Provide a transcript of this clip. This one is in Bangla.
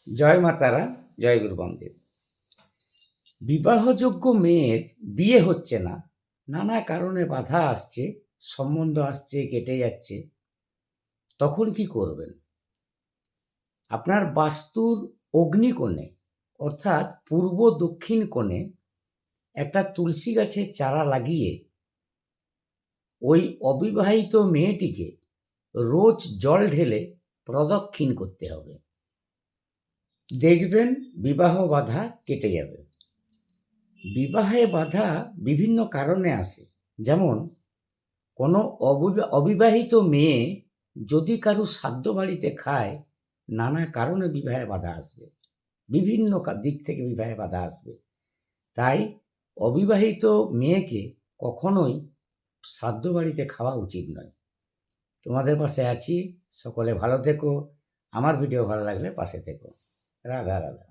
জয় মা তারা, জয় গুরু বামদেব। বিবাহযোগ্য মেয়ের বিয়ে হচ্ছে না, নানা কারণে বাধা আসছে, সম্বন্ধ আসছে, কেটে যাচ্ছে, তখন কি করবেন? আপনার বাস্তুর অগ্নিকোণে অর্থাৎ পূর্ব দক্ষিণ কোণে একটা তুলসী গাছের চারা লাগিয়ে ওই অবিবাহিত মেয়েটিকে রোজ জল ঢেলে প্রদক্ষিণ করতে হবে। দেখবেন বিবাহ বাধা কেটে যাবে। বিবাহে বাধা বিভিন্ন কারণে আসে, যেমন কোনো অবিবাহিত মেয়ে যদি কারো শ্রাদ্ধ বাড়িতে খায়, নানা কারণে বিবাহে বাধা আসবে, বিভিন্ন দিক থেকে বিবাহে বাধা আসবে। তাই অবিবাহিত মেয়েকে কখনোই শ্রাদ্ধ বাড়িতে খাওয়া উচিত নয়। তোমাদের পাশে আছি, সকলে ভালো থেকো। আমার ভিডিও ভালো লাগলে পাশে থেকো। রাধা রাধা।